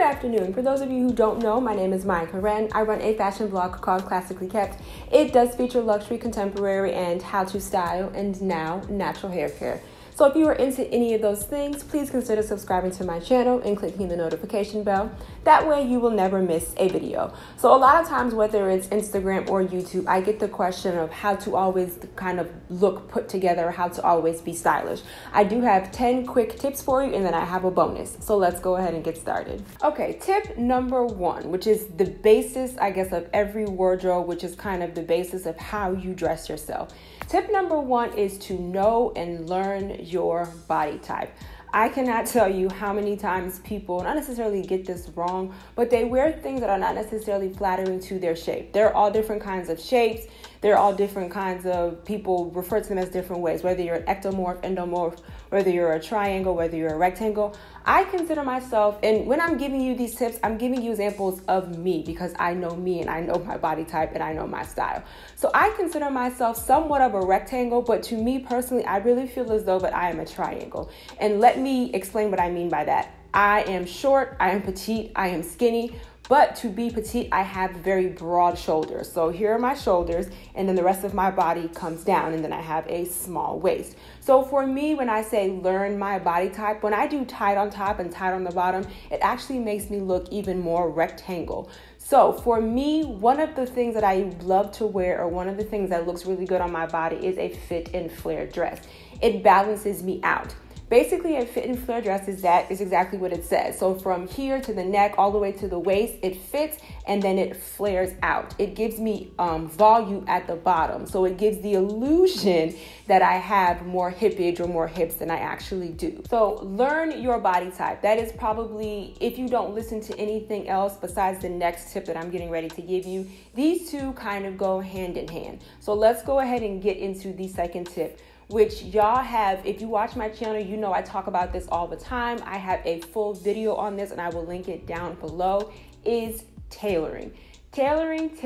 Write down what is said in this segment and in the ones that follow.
Good afternoon. For those of you who don't know, my name is Maya Karen. I run a fashion blog called Classically Kept. It does feature luxury, contemporary, and how to style, and now natural hair care. So if you are into any of those things, please consider subscribing to my channel and clicking the notification bell. That way you will never miss a video. So a lot of times, whether it's Instagram or YouTube, I get the question of how to always kind of look put together, or how to always be stylish. I do have 10 quick tips for you, and then I have a bonus. So let's go ahead and get started. Okay, tip number 1, which is the basis, I guess, of every wardrobe, which is kind of the basis of how you dress yourself. Tip number 1 is to know and learn your body type. I cannot tell you how many times people not necessarily get this wrong, but they wear things that are not necessarily flattering to their shape. There are all different kinds of shapes. There are all different kinds of people refer to them as different ways, whether you're an ectomorph, endomorph, whether you're a triangle, whether you're a rectangle. I consider myself, and when I'm giving you these tips, I'm giving you examples of me because I know me and I know my body type and I know my style. So I consider myself somewhat of a rectangle, but to me personally, I really feel as though that I am a triangle. And let me explain what I mean by that. I am short, I am petite, I am skinny. But to be petite, I have very broad shoulders. So here are my shoulders, and then the rest of my body comes down, and then I have a small waist. So for me, when I say learn my body type, when I do tight on top and tight on the bottom, it actually makes me look even more rectangle. So for me, one of the things that I love to wear, or one of the things that looks really good on my body, is a fit and flare dress. It balances me out. Basically, a fit and flare dress is exactly what it says. So from here to the neck, all the way to the waist, it fits and then it flares out. It gives me volume at the bottom. So it gives the illusion that I have more hippage or more hips than I actually do. So learn your body type. That is probably, if you don't listen to anything else besides the next tip that I'm getting ready to give you, these two kind of go hand in hand. So let's go ahead and get into the second tip, which y'all have. If you watch my channel, you know I talk about this all the time. I have a full video on this and I will link it down below, is tailoring. Tailoring.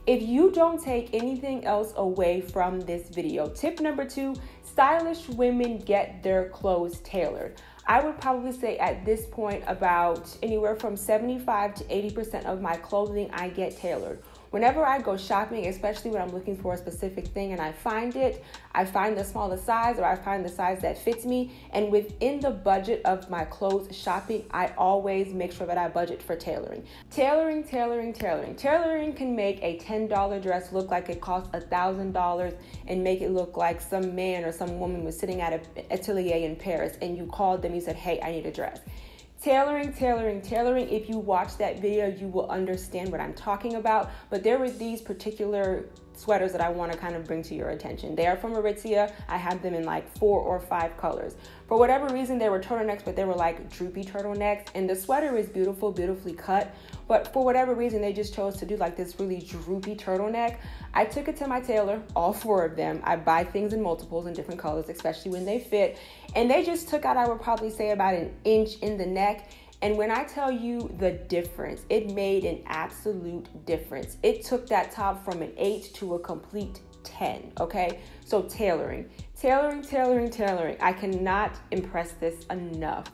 If you don't take anything else away from this video, tip number 2, stylish women get their clothes tailored. I would probably say at this point about anywhere from 75 to 80% of my clothing I get tailored. Whenever I go shopping, especially when I'm looking for a specific thing and I find the smallest size, or I find the size that fits me, and within the budget of my clothes shopping, I always make sure that I budget for tailoring. Tailoring can make a $10 dress look like it costs $1,000 and make it look like some man or some woman was sitting at an atelier in Paris and you called them, you said, hey, I need a dress. Tailoring. If you watch that video, you will understand what I'm talking about. But there were these particular sweaters that I want to kind of bring to your attention. They are from Aritzia. I have them in like 4 or 5 colors. For whatever reason, they were turtlenecks, but they were like droopy turtlenecks. And the sweater is beautiful, beautifully cut. But for whatever reason, they just chose to do like this really droopy turtleneck. I took it to my tailor, all 4 of them. I buy things in multiples in different colors, especially when they fit. And they just took out, I would probably say, about an inch in the neck. And when I tell you the difference, it made an absolute difference. It took that top from an 8 to a complete 10, okay? So tailoring. I cannot impress this enough.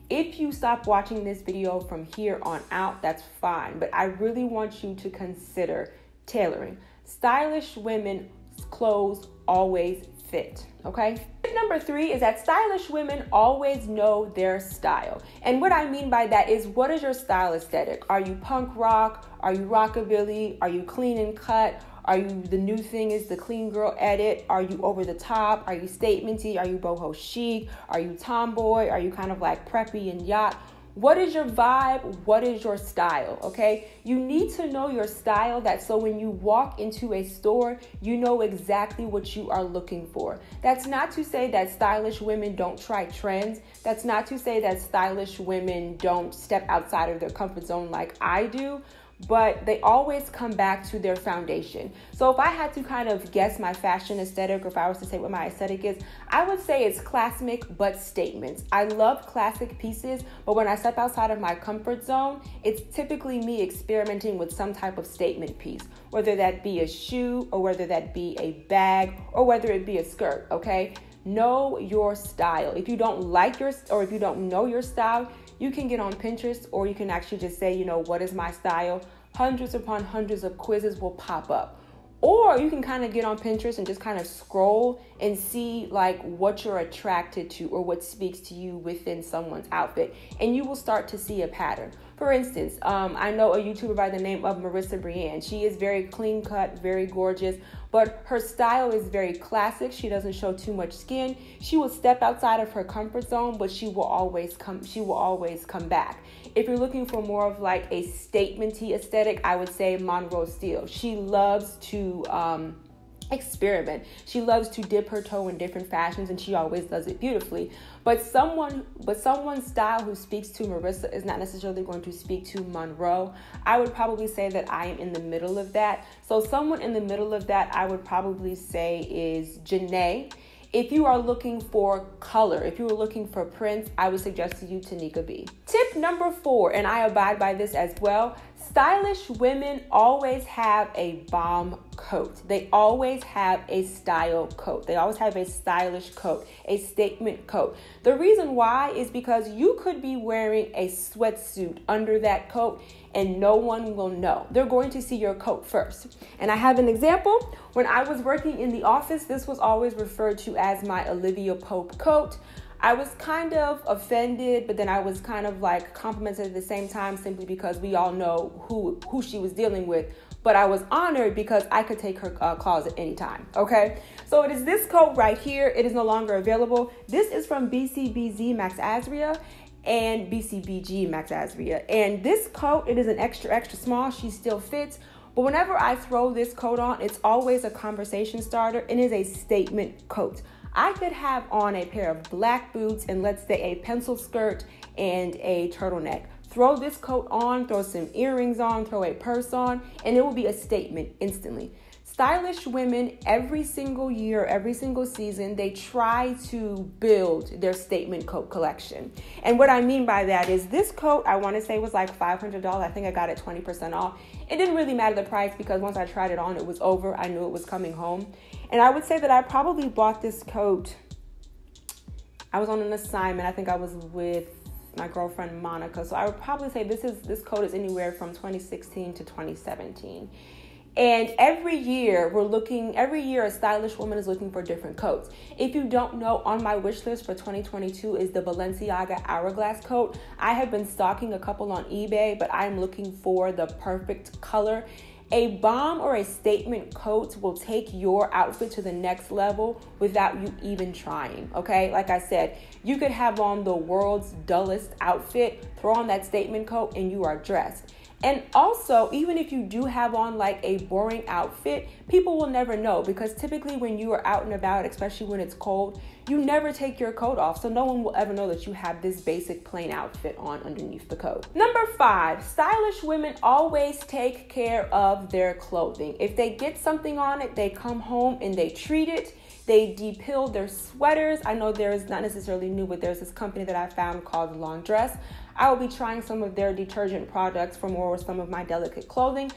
If you stop watching this video from here on out, that's fine. But I really want you to consider tailoring. Stylish women's clothes always fit, okay? Tip number 3 is that stylish women always know their style. And what I mean by that is, what is your style aesthetic? Are you punk rock? Are you rockabilly? Are you clean and cut? Are you, the new thing is the clean girl edit? Are you over the top? Are you statementy? Are you boho chic? Are you tomboy? Are you kind of like preppy and yacht? What is your vibe? What is your style? Okay, you need to know your style, that so when you walk into a store, you know exactly what you are looking for. That's not to say that stylish women don't try trends. That's not to say that stylish women don't step outside of their comfort zone like I do. But they always come back to their foundation. So if I had to kind of guess my fashion aesthetic, or if I was to say what my aesthetic is, I would say it's classic but statements. I love classic pieces, but when I step outside of my comfort zone, it's typically me experimenting with some type of statement piece, whether that be a shoe, or whether that be a bag, or whether it be a skirt, okay? Know your style. If you don't like if you don't know your style, you can get on Pinterest, or you can actually just say, what is my style? Hundreds upon hundreds of quizzes will pop up. Or you can kind of get on Pinterest and just kind of scroll and see like what you're attracted to or what speaks to you within someone's outfit. And you will start to see a pattern. For instance, I know a YouTuber by the name of Marissa Brienne. She is very clean cut, very gorgeous, but her style is very classic. She doesn't show too much skin. She will step outside of her comfort zone, but she will always come back. If you're looking for more of like a statement-y aesthetic, I would say Monroe Steele. She loves to experiment. She loves to dip her toe in different fashions, and she always does it beautifully. But someone's style who speaks to Marissa is not necessarily going to speak to Monroe. I would probably say that I am in the middle of that. So someone in the middle of that, I would probably say is Janae. If you are looking for color, if you were looking for prints, I would suggest to you Tanika B. Tip number 4, and I abide by this as well. Stylish women always have a bomb coat. They always have a style coat. They always have a stylish coat, a statement coat. The reason why is because you could be wearing a sweatsuit under that coat and no one will know. They're going to see your coat first. And I have an example. When I was working in the office, this was always referred to as my Olivia Pope coat. I was kind of offended, but then I was kind of like complimented at the same time, simply because we all know who she was dealing with. But I was honored because I could take her calls at any time, okay? So it is this coat right here. It is no longer available. This is from BCBZ Max Azria and BCBG Max Azria. And this coat, it is an extra small. She still fits. But whenever I throw this coat on, it's always a conversation starter, and it is a statement coat. I could have on a pair of black boots and, let's say, a pencil skirt and a turtleneck. Throw this coat on, throw some earrings on, throw a purse on, and it will be a statement instantly. Stylish women, every single year, every single season, they try to build their statement coat collection. And what I mean by that is this coat, I want to say, was like $500. I think I got it 20% off. It didn't really matter the price because once I tried it on, it was over. I knew it was coming home. And I would say that I probably bought this coat. I was on an assignment. I think I was with my girlfriend Monica. So I would probably say this coat is anywhere from 2016 to 2017. And every year a stylish woman is looking for different coats. If you don't know, on my wish list for 2022 is the Balenciaga Hourglass coat. I have been stalking a couple on eBay, but I'm looking for the perfect color. A bomb or a statement coat will take your outfit to the next level without you even trying, okay? Like I said, you could have on the world's dullest outfit, throw on that statement coat, and you are dressed. And also, even if you do have on like a boring outfit, people will never know, because typically when you are out and about, especially when it's cold, you never take your coat off. So no one will ever know that you have this basic plain outfit on underneath the coat. Number 5, stylish women always take care of their clothing. If they get something on it, they come home and they treat it. They depill their sweaters. I know there's not necessarily new, but there's this company that I found called Laundress. I will be trying some of their detergent products for more some of my delicate clothing.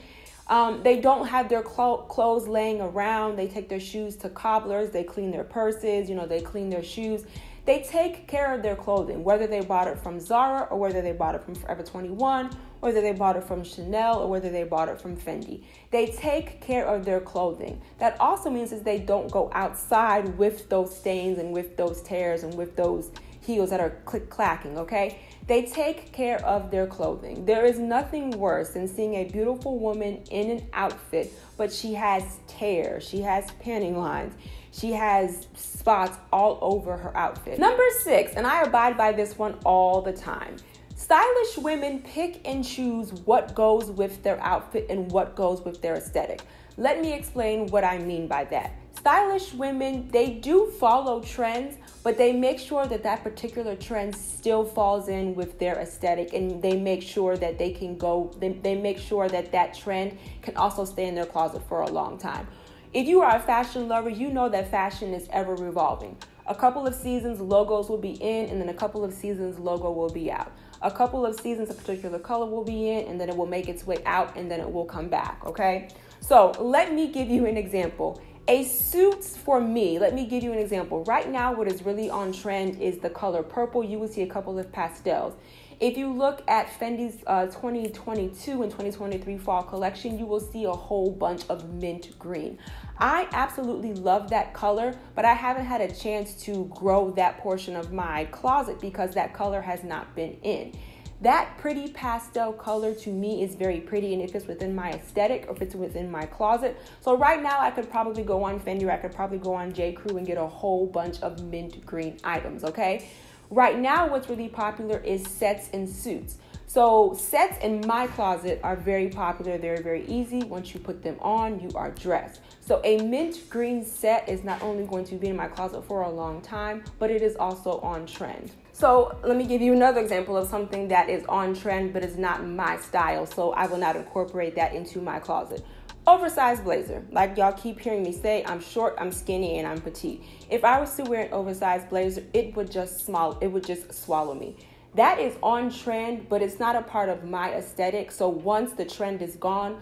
They don't have their clothes laying around. They take their shoes to cobblers. They clean their purses. They clean their shoes. They take care of their clothing, whether they bought it from Zara or whether they bought it from Forever 21, whether they bought it from Chanel or whether they bought it from Fendi. They take care of their clothing. That also means that they don't go outside with those stains and with those tears and with those heels that are click-clacking, okay? They take care of their clothing. There is nothing worse than seeing a beautiful woman in an outfit, but she has tears, she has panting lines, she has spots all over her outfit. Number 6, and I abide by this one all the time. Stylish women pick and choose what goes with their outfit and what goes with their aesthetic. Let me explain what I mean by that. Stylish women, they do follow trends, but they make sure that that particular trend still falls in with their aesthetic, and they make sure that they make sure that that trend can also stay in their closet for a long time. If you are a fashion lover, you know that fashion is ever revolving. A couple of seasons, logos will be in, and then a couple of seasons, logo will be out. A couple of seasons, a particular color will be in, and then it will make its way out, and then it will come back, okay? So let me give you an example. A suit for me, let me give you an example. Right now, what is really on trend is the color purple. You will see a couple of pastels. If you look at Fendi's 2022 and 2023 fall collection, you will see a whole bunch of mint green. I absolutely love that color, but I haven't had a chance to grow that portion of my closet because that color has not been in. That pretty pastel color to me is very pretty, and if it's within my aesthetic or if it's within my closet. So right now I could probably go on Fendi or I could probably go on J. Crew and get a whole bunch of mint green items, okay? Right now what's really popular is sets and suits. So sets in my closet are very popular. They're very easy. Once you put them on, you are dressed. So a mint green set is not only going to be in my closet for a long time, but it is also on trend. So let me give you another example of something that is on trend, but is not my style. So I will not incorporate that into my closet. Oversized blazer. Like y'all keep hearing me say, I'm short, I'm skinny, and I'm petite. If I was to wear an oversized blazer, it would just swallow me. That is on trend, but it's not a part of my aesthetic. So once the trend is gone,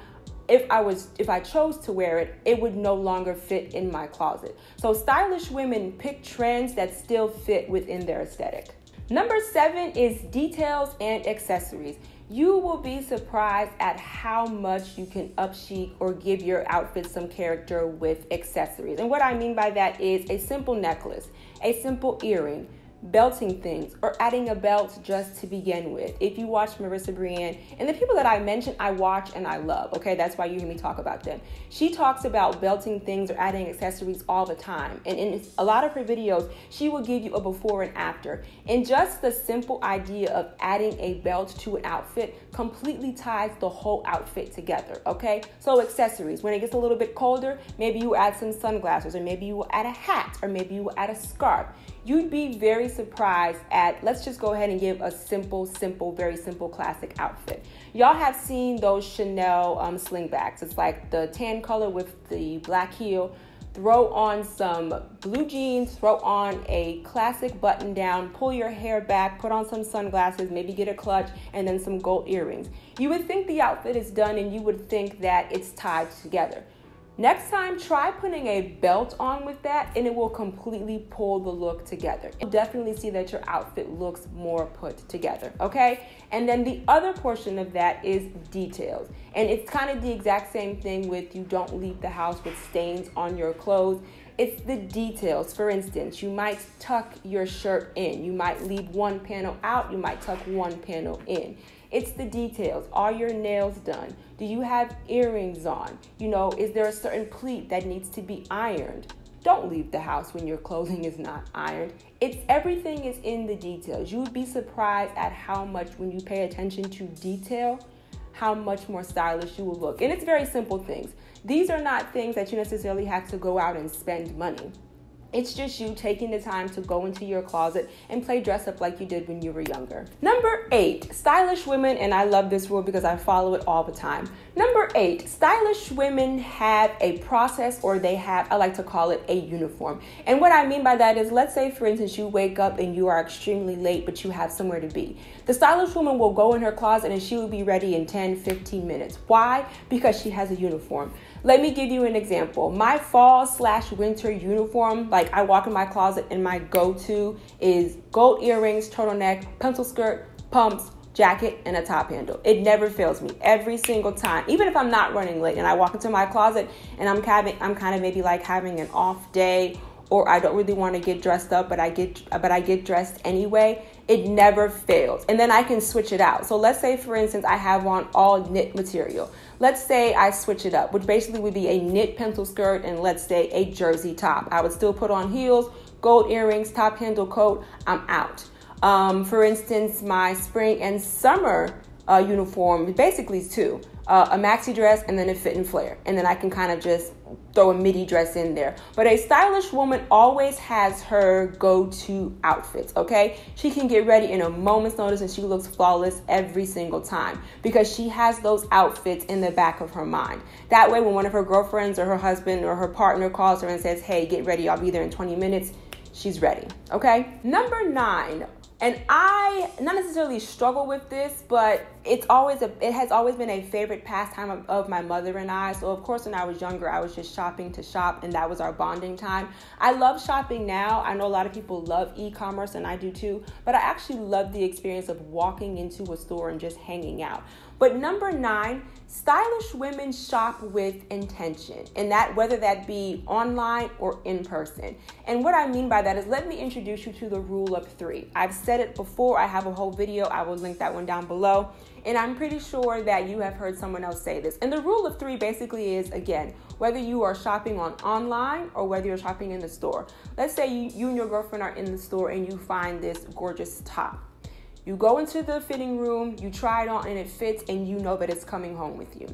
if I chose to wear it, it would no longer fit in my closet. So stylish women pick trends that still fit within their aesthetic. Number 7 is details and accessories. You will be surprised at how much you can up chic or give your outfit some character with accessories. And what I mean by that is a simple necklace, a simple earring, belting things, or adding a belt just to begin with. If you watch Marissa Brienne, and the people that I mentioned, I watch and I love, okay? That's why you hear me talk about them. She talks about belting things or adding accessories all the time. And in a lot of her videos, she will give you a before and after. And just the simple idea of adding a belt to an outfit completely ties the whole outfit together, okay? So accessories, when it gets a little bit colder, maybe you add some sunglasses, or maybe you will add a hat, or maybe you will add a scarf. You'd be very surprised at, let's just go ahead and give a simple, very simple classic outfit. Y'all have seen those Chanel slingbacks. It's like the tan color with the black heel. Throw on some blue jeans, throw on a classic button down, pull your hair back, put on some sunglasses, maybe get a clutch, and then some gold earrings. You would think the outfit is done and you would think that it's tied together. Next time, try putting a belt on with that and it will completely pull the look together. You'll definitely see that your outfit looks more put together, okay? And then the other portion of that is details. And it's kind of the exact same thing with you don't leave the house with stains on your clothes. It's the details. For instance, you might tuck your shirt in. You might leave one panel out. You might tuck one panel in. It's the details. Are your nails done? Do you have earrings on? You know, is there a certain pleat that needs to be ironed? Don't leave the house when your clothing is not ironed. Everything is in the details. You would be surprised at how much, when you pay attention to detail, how much more stylish you will look. And it's very simple things. These are not things that you necessarily have to go out and spend money. It's just you taking the time to go into your closet and play dress up like you did when you were younger. Number 8, stylish women, and I love this rule because I follow it all the time. Number 8, stylish women have a process, or they have, I like to call it, a uniform. And what I mean by that is, let's say, for instance, you wake up and you are extremely late, but you have somewhere to be. The stylish woman will go in her closet and she will be ready in 10, 15 minutes. Why? Because she has a uniform. Let me give you an example. My fall/winter uniform, like I walk in my closet and my go-to is gold earrings, turtleneck, pencil skirt, pumps, jacket, and a top handle. It never fails me every single time. Even if I'm not running late and I walk into my closet and I'm kind of maybe like having an off day, or I don't really want to get dressed up, but I get dressed anyway, it never fails. And then I can switch it out. So let's say, for instance, I have on all knit material. Let's say I switch it up, which basically would be a knit pencil skirt and let's say a jersey top. I would still put on heels, gold earrings, top handle coat, I'm out. For instance, my spring and summer uniform basically is two. A maxi dress and then a fit and flare. And then I can kind of just throw a midi dress in there. But a stylish woman always has her go-to outfits, okay? She can get ready in a moment's notice and she looks flawless every single time because she has those outfits in the back of her mind. That way, when one of her girlfriends or her husband or her partner calls her and says, hey, get ready, I'll be there in 20 minutes, she's ready, okay? Number 9. And I not necessarily struggle with this, but it has always been a favorite pastime of my mother and I. So of course, when I was younger, I was just shopping to shop, and that was our bonding time. I love shopping now. I know a lot of people love e-commerce, and I do too, but I actually love the experience of walking into a store and just hanging out. But number 9, stylish women shop with intention, and that whether that be online or in person. And what I mean by that is, let me introduce you to the rule of 3. I've said it before. I have a whole video. I will link that one down below. And I'm pretty sure that you have heard someone else say this. And the rule of 3 basically is, again, whether you are shopping online or whether you're shopping in the store. Let's say you and your girlfriend are in the store and you find this gorgeous top. You go into the fitting room, you try it on and it fits, and you know that it's coming home with you.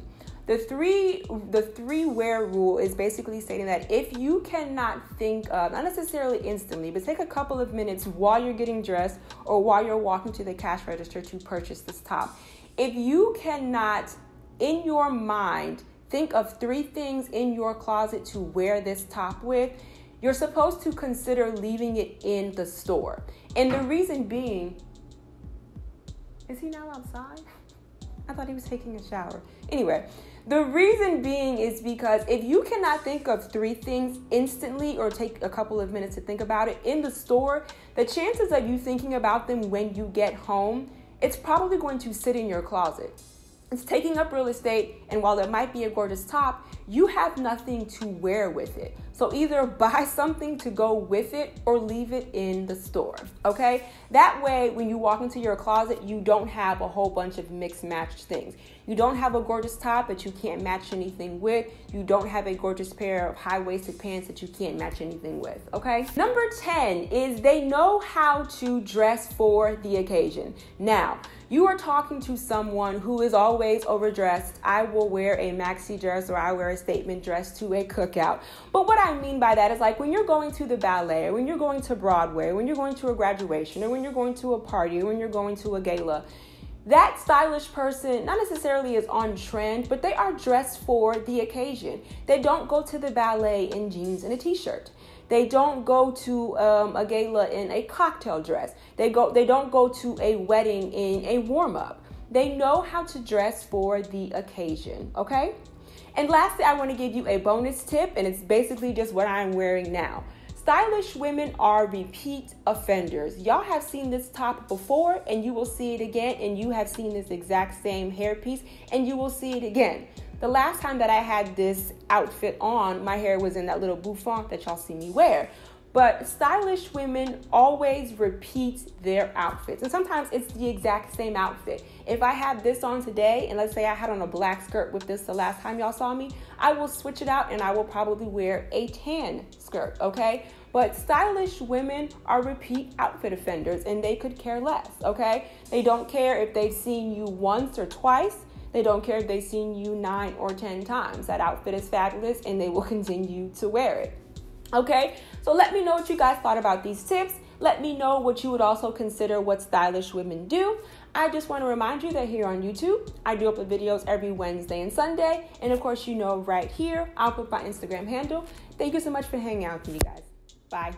The three wear rule is basically stating that if you cannot think of, not necessarily instantly, but take a couple of minutes while you're getting dressed or while you're walking to the cash register to purchase this top, if you cannot, in your mind, think of 3 things in your closet to wear this top with, you're supposed to consider leaving it in the store. And the reason being, is he now outside? I thought he was taking a shower. Anyway, the reason being is because if you cannot think of 3 things instantly or take a couple of minutes to think about it in the store, the chances of you thinking about them when you get home, it's probably going to sit in your closet. It's taking up real estate, and while it might be a gorgeous top, you have nothing to wear with it. So either buy something to go with it or leave it in the store, okay? That way, when you walk into your closet, you don't have a whole bunch of mixed matched things. You don't have a gorgeous top that you can't match anything with. You don't have a gorgeous pair of high-waisted pants that you can't match anything with, okay? Number 10 is they know how to dress for the occasion. Now, you are talking to someone who is always overdressed. I will wear a maxi dress or I wear a statement dress to a cookout. But what I mean by that is, like, when you're going to the ballet, or when you're going to Broadway, or when you're going to a graduation, or when you're going to a party, or when you're going to a gala, that stylish person not necessarily is on trend, but they are dressed for the occasion. They don't go to the ballet in jeans and a t-shirt. They don't go to a gala in a cocktail dress. They don't go to a wedding in a warm-up. They know how to dress for the occasion, okay? And lastly, I want to give you a bonus tip, and it's basically just what I'm wearing now. Stylish women are repeat offenders. Y'all have seen this top before, and you will see it again, and you have seen this exact same hairpiece, and you will see it again. The last time that I had this outfit on, my hair was in that little bouffant that y'all see me wear. But stylish women always repeat their outfits. And sometimes it's the exact same outfit. If I have this on today, and let's say I had on a black skirt with this the last time y'all saw me, I will switch it out and I will probably wear a tan skirt, okay? But stylish women are repeat outfit offenders, and they could care less, okay? They don't care if they've seen you once or twice. They don't care if they've seen you 9 or 10 times. That outfit is fabulous, and they will continue to wear it. Okay, so let me know what you guys thought about these tips. Let me know what you would also consider what stylish women do. I just want to remind you that here on YouTube, I do upload videos every Wednesday and Sunday. And of course, you know, right here, I'll put my Instagram handle. Thank you so much for hanging out with me, guys. Bye.